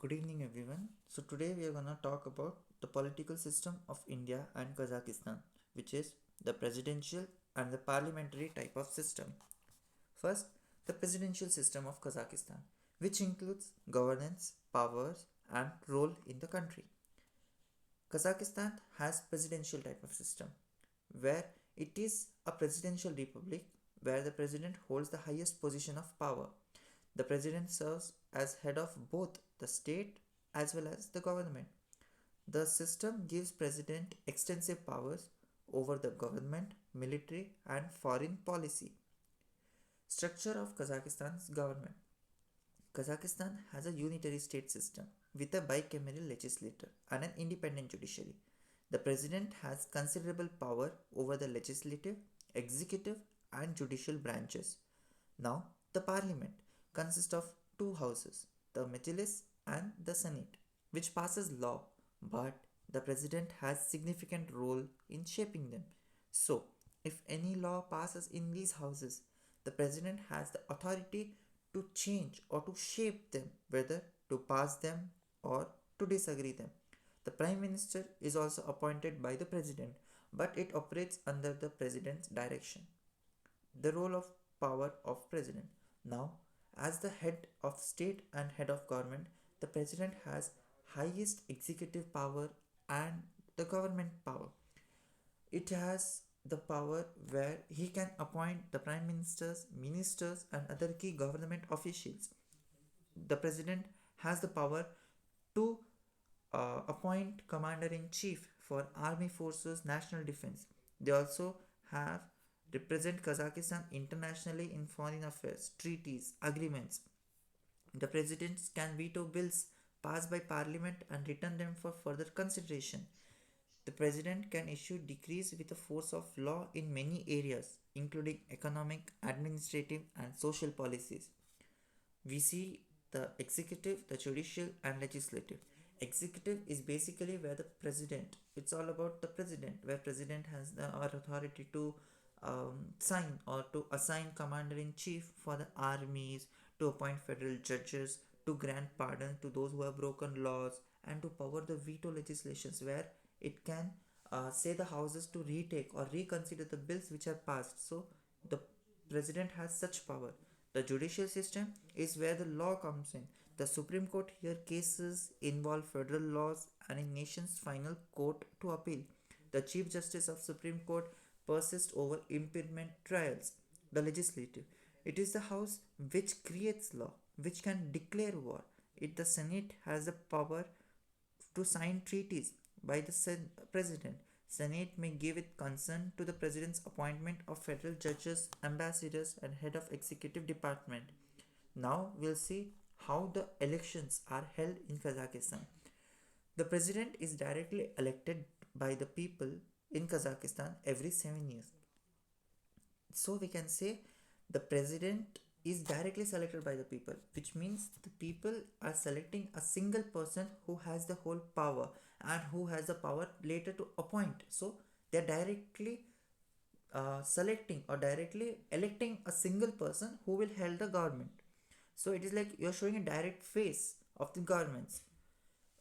Good evening, everyone. So, today we are going to talk about the political system of India and Kazakhstan, which is the presidential and the parliamentary type of system. First, the presidential system of Kazakhstan, which includes governance, powers, and role in the country. Kazakhstan has presidential type of system where it is a presidential republic where the president holds the highest position of power. The president serves as head of both the state as well as the government. The system gives president extensive powers over the government, military and foreign policy. Structure of Kazakhstan's government. Kazakhstan has a unitary state system with a bicameral legislature and an independent judiciary. The president has considerable power over the legislative, executive, and judicial branches. Now, the parliament consists of two houses, the Majlis and the Senate, which passes law, but the president has significant role in shaping them. So, if any law passes in these houses, the president has the authority to change or to shape them, whether to pass them or to disagree them. The prime minister is also appointed by the president, but it operates under the president's direction. The role of power of president. Now, as the head of state and head of government, the president has highest executive power and the government power. It has the power where he can appoint the prime ministers, and other key government officials. The president has the power to appoint commander in chief for army forces, national defense. They also have represent Kazakhstan internationally in foreign affairs, treaties, agreements. The presidents can veto bills passed by parliament and return them for further consideration. The president can issue decrees with the force of law in many areas, including economic, administrative, and social policies. We see the executive, the judicial, and legislative. Executive is basically where the president. It's all about the president, where president has the authority to sign or to assign commander in chief for the armies, to appoint federal judges, to grant pardon to those who have broken laws, and to power the veto legislations where it can say the houses to retake or reconsider the bills which are passed. So the president has such power. The judicial system is where the law comes in. The Supreme Court hear cases involve federal laws and a nation's final court to appeal. The Chief Justice of Supreme Court persists over impeachment trials. The legislative. It is the house which creates law, which can declare war. The Senate has the power to sign treaties by the president. Senate may give its consent to the president's appointment of federal judges, ambassadors, and head of executive department. Now we'll see how the elections are held in Kazakhstan. The president is directly elected by the people in Kazakhstan every 7 years. So we can say the president is directly selected by the people, which means the people are selecting a single person who has the whole power and who has the power later to appoint. So they are directly selecting or directly electing a single person who will hold the government. So it is like you're showing a direct face of the governments.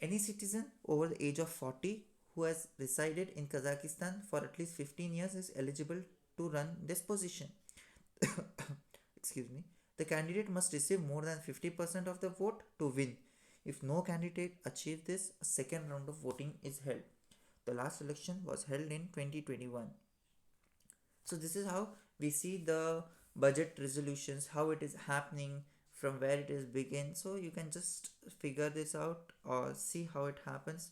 Any citizen over the age of 40 who has resided in Kazakhstan for at least 15 years is eligible to run this position. Excuse me. The candidate must receive more than 50% of the vote to win. If no candidate achieves this, a second round of voting is held. The last election was held in 2021. So this is how we see the budget resolutions, how it is happening, from where it is begin. So you can just figure this out or see how it happens.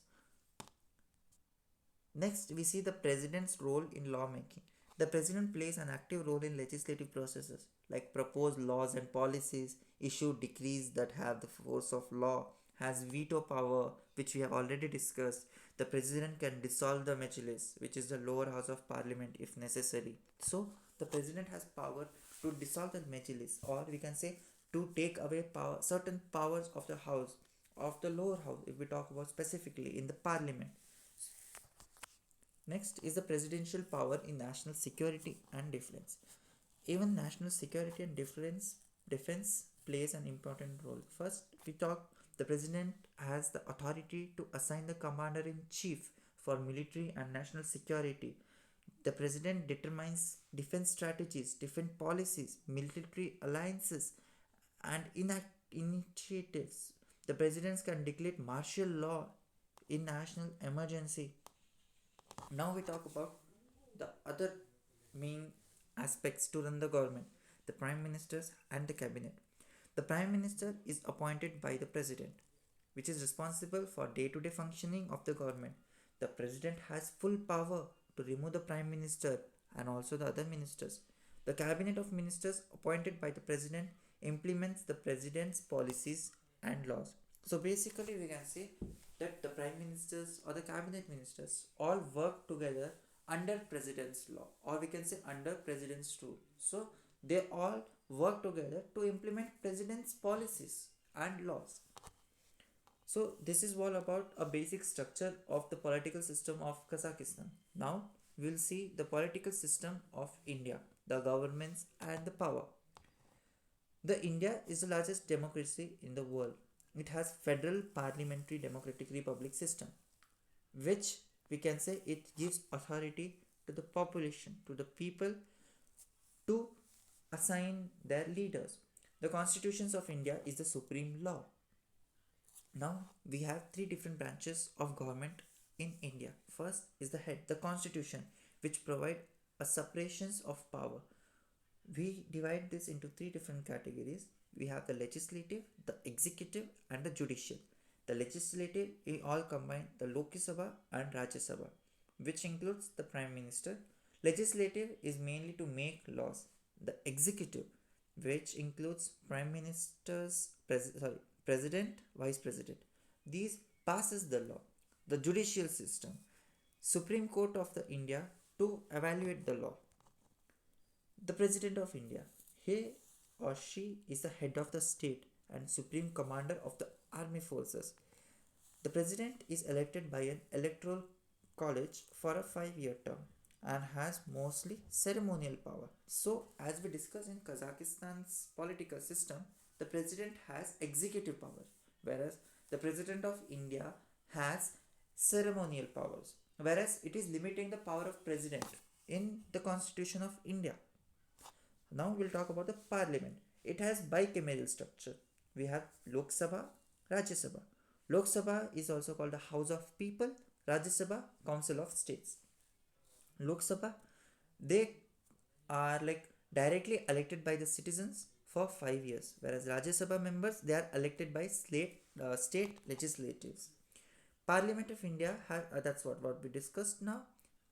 Next, we see the president's role in lawmaking. The president plays an active role in legislative processes like propose laws and policies, issue decrees that have the force of law, has veto power, which we have already discussed. The president can dissolve the Majlis, which is the lower house of parliament, if necessary. So, the president has power to dissolve the Majlis, or we can say to take away certain powers of the house, of the lower house, if we talk about specifically in the parliament. Next is the presidential power in national security and defense. Even national security and defense plays an important role. First, we talk The president has the authority to assign the commander in chief for military and national security. The president determines defense strategies, defense policies, military alliances, and initiatives. The presidents can declare martial law in national emergency. Now we talk about the other main aspects to run the government, the prime ministers and the cabinet. The prime minister is appointed by the president, which is responsible for day-to-day functioning of the government. The president has full power to remove the prime minister and also the other ministers. The cabinet of ministers appointed by the president implements the president's policies and laws. So basically we can say that the prime ministers or the cabinet ministers all work together under president's law, or we can say under president's rule. So they all work together to implement president's policies and laws. So this is all about a basic structure of the political system of Kazakhstan. Now we'll see the political system of India, the governments and the power. The India is the largest democracy in the world. It has federal parliamentary democratic republic system, which we can say it gives authority to the population, to the people to assign their leaders. The constitutions of India is the supreme law. Now we have three different branches of government in India. First is the head, the constitution, which provide a separations of power. We divide this into three different categories. We have the legislative, the executive, and the judicial. The legislative is all combine the Lok Sabha and Rajya Sabha, which includes the Prime Minister. Legislative is mainly to make laws. The executive, which includes Prime Minister's President, Vice President. These passes the law. The judicial system, Supreme Court of the India to evaluate the law. The President of India, he or she is the head of the state and supreme commander of the army forces. The president is elected by an electoral college for a 5-year term and has mostly ceremonial power. So, as we discussed in Kazakhstan's political system, the president has executive power, whereas the president of India has ceremonial powers, whereas it is limiting the power of president in the constitution of India. Now we'll talk about the parliament. It has bicameral structure. We have Lok Sabha, Rajya Sabha. Lok Sabha is also called the House of People, Rajya Sabha, Council of States. Lok Sabha, they are like directly elected by the citizens for 5 years, whereas Rajya Sabha members, they are elected by state legislatives. Parliament of India has that's what we discussed now,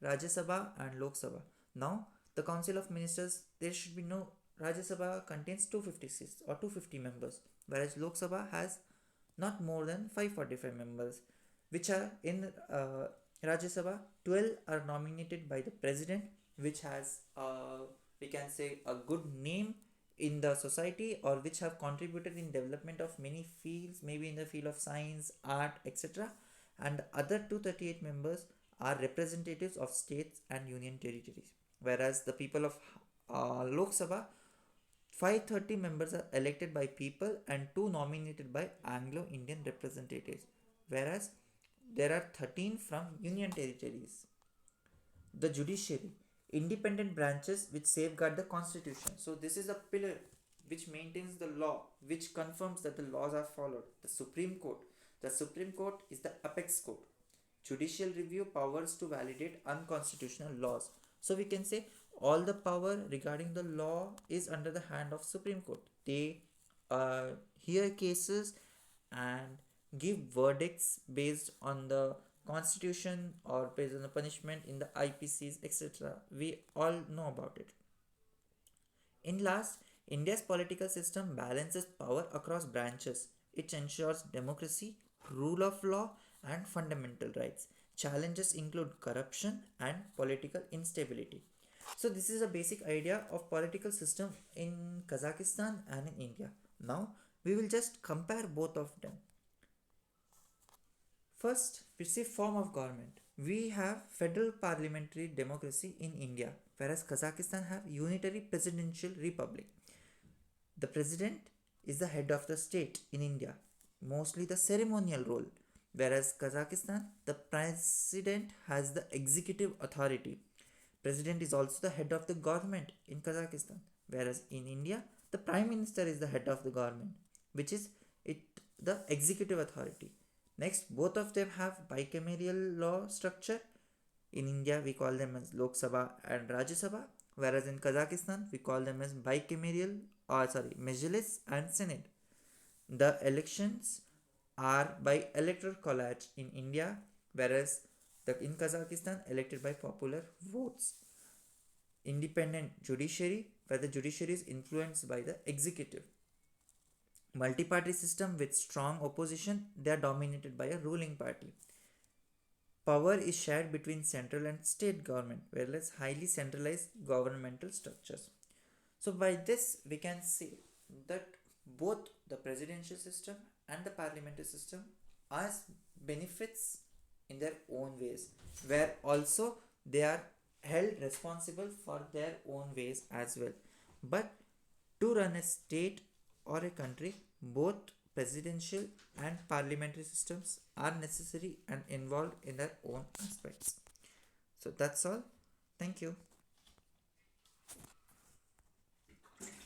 Rajya Sabha and Lok Sabha. Now the Council of Ministers, there should be no, Rajya Sabha contains 256 or 250 members, whereas Lok Sabha has not more than 545 members, which are in Rajya Sabha. 12 are nominated by the president, which has we can say a good name in the society, or which have contributed in development of many fields, maybe in the field of science, art, etc. And other 238 members are representatives of states and union territories, whereas the people of Lok Sabha, 530 members are elected by people and 2 nominated by Anglo-Indian representatives, whereas there are 13 from union territories. The judiciary, independent branches which safeguard the constitution. So this is a pillar which maintains the law, which confirms that the laws are followed. The Supreme Court. The Supreme Court is the apex court. Judicial review powers to validate unconstitutional laws. So we can say all the power regarding the law is under the hand of Supreme Court. They hear cases and give verdicts based on the constitution or based on the punishment in the IPCs, etc. We all know about it. In last, India's political system balances power across branches. It ensures democracy, rule of law, and fundamental rights. Challenges include corruption and political instability. So this is a basic idea of political system in Kazakhstan and in India. Now we will just compare both of them. First, we see form of government. We have federal parliamentary democracy in India, whereas Kazakhstan have unitary presidential republic. The president is the head of the state in India. mostly the ceremonial role, whereas Kazakhstan, the president has the executive authority. President is also the head of the government in Kazakhstan, whereas in India, the prime minister is the head of the government, which is it the executive authority. Next, both of them have bicameral law structure. In India, we call them as Lok Sabha and Rajya Sabha, whereas in Kazakhstan, we call them as bicameral, or sorry, Majlis and Senate. The elections are by electoral college in India, whereas in Kazakhstan elected by popular votes. Independent judiciary, where the judiciary is influenced by the executive. Multi-party system with strong opposition, they are dominated by a ruling party. Power is shared between central and state government, whereas highly centralized governmental structures. So by this we can see that both the presidential system and the parliamentary system has benefits in their own ways, where also they are held responsible for their own ways as well. But to run a state or a country, both presidential and parliamentary systems are necessary and involved in their own aspects. So that's all. Thank you.